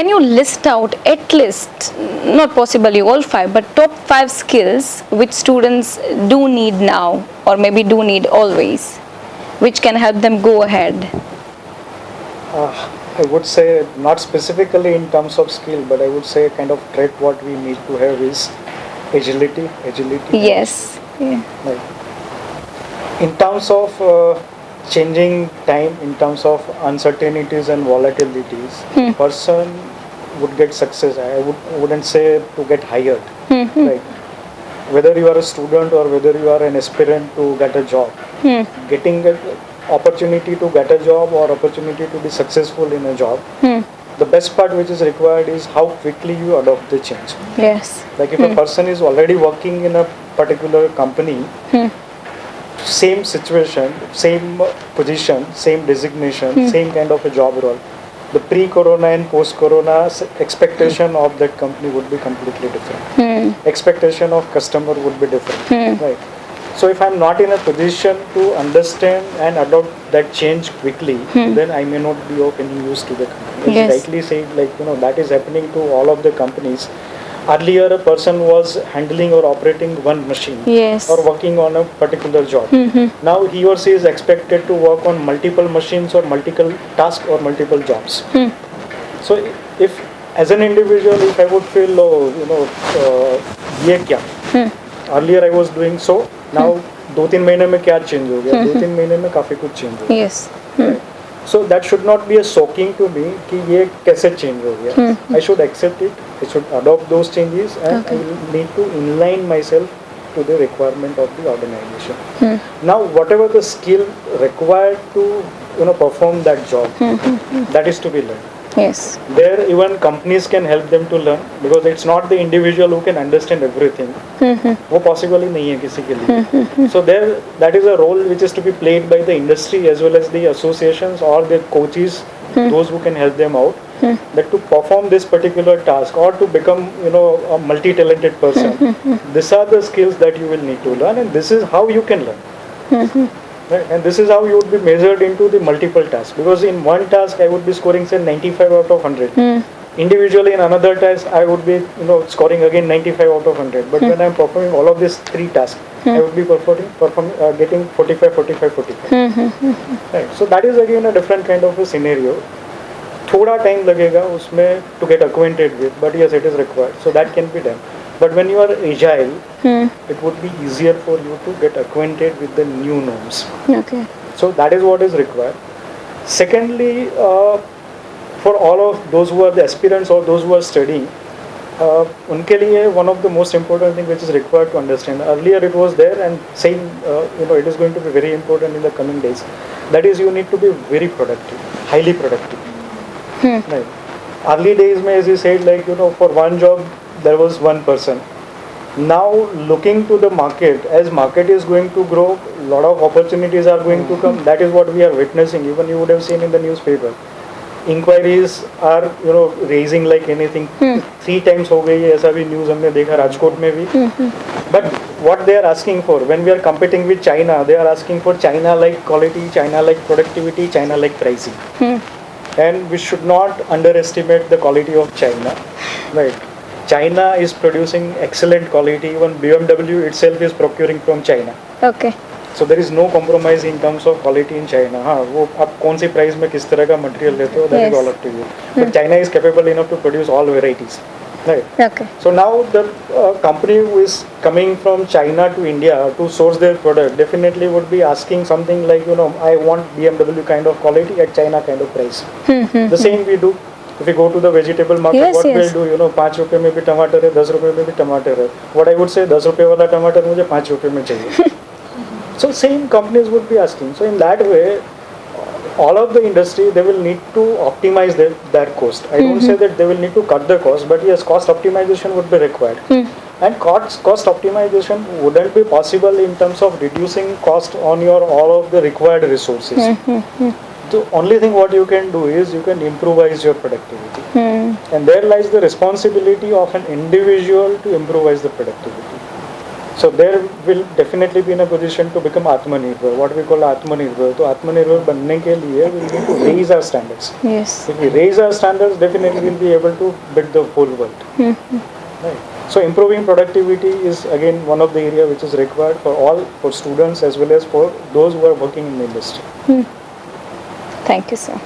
can you list out at least, not possibly all five, but top 5 skills which students do need now or maybe do need always, which can help them go ahead? I would say not specifically in terms of skill, but I would say kind of trait what we need to have is agility. Yes. Yeah. Like, in terms of changing time, in terms of uncertainties and volatilities, person would get success. I wouldn't say to get hired. Right. Whether you are a student or whether you are an aspirant to get a job, getting an opportunity to get a job or opportunity to be successful in a job, the best part which is required is how quickly you adopt the change. Yes. Like if a person is already working in a particular company, same situation, same position, same designation, same kind of a job role, the pre-corona and post-corona expectation of that company would be completely different. Expectation of customer would be different, right? So if I'm not in a position to understand and adopt that change quickly, then I may not be of any use to the company. As you rightly said, like, that is happening to all of the companies. Earlier, a person was handling or operating one machine or working on a particular job. Now he or she is expected to work on multiple machines or multiple tasks or multiple jobs. So if as an individual, if I would feel, ये क्या? Earlier I was doing so. Now 2-3 महीने में क्या change हो गया? 2-3 महीने में काफी कुछ चेंज हो गया. Yes. So that should not be a shocking to me कि ये कैसे change हो गया. I should accept it. I should adopt those changes and I will need to inline myself to the requirement of the organization. Now whatever the skill required to perform that job, that is to be learned. Yes. There even companies can help them to learn because it's not the individual who can understand everything. वो possible ही नहीं है किसी के लिए. So there, that is a role which is to be played by the industry as well as the associations or the coaches, those who can help them out, that to perform this particular task or to become a multi-talented person. These are the skills that you will need to learn, and this is how you can learn. Right? And this is how you would be measured into the multiple tasks, because in one task I would be scoring say 95 out of 100. Individually in another task I would be scoring again 95 out of 100. But when I am performing all of these 3 tasks, I would be getting 45, 45, 45. Right? So that is again a different kind of a scenario. थोड़ा time लगेगा उसमें to get acquainted with, but yes, it is required. So that can be done. But when you are agile, it would be easier for you to get acquainted with the new norms. Okay. So that is what is required. Secondly, for all of those who are the aspirants or those who are studying, उनके लिए one of the most important thing which is required to understand. Earlier it was there and saying, it is going to be very important in the coming days. That is, you need to be very productive, highly productive. Right. Early days, as you said, like, for one job, there was one person. Now looking to the market, as market is going to grow, a lot of opportunities are going to come. That is what we are witnessing. Even you would have seen in the newspaper, inquiries are raising like anything. 3 times हो गई है, ऐसा भी news हमने देखा राजकोट में भी. But what they are asking for, when we are competing with China, they are asking for China-like quality, China-like productivity, China-like pricing. And we should not underestimate the quality of China. Right. China is producing excellent quality. Even BMW itself is procuring from China. Okay. So there is no compromise in terms of quality in China. हाँ, वो आप कौन सी price में किस तरह का material लेते हो, that is all up to you. But China is capable enough to produce all varieties. Right. Okay. So now the company who is coming from China to India to source their product definitely would be asking something like, I want BMW kind of quality at China kind of price. The same we do. If we go to the vegetable market, what we'll do, 5 रुपए में भी टमाटर है, 10 रुपए में भी टमाटर है. What I would say, 10 रुपए वाला टमाटर मुझे 5 रुपए में चाहिए. So same companies would be asking. So in that way, all of the industry, they will need to optimize their cost. I don't say that they will need to cut the cost, but yes, cost optimization would be required. And cost optimization wouldn't be possible in terms of reducing cost on your all of the required resources. The only thing what you can do is you can improvise your productivity. And there lies the responsibility of an individual to improvise the productivity. So there will definitely be in a position to become Atmanirbhar. What we call Atmanirbhar. So Atmanirbhar बनने के लिए we need to raise our standards. Yes. If we raise our standards, definitely we'll be able to beat the whole world. Right. So improving productivity is again one of the area which is required for all, for students as well as for those who are working in the industry. Thank you, sir.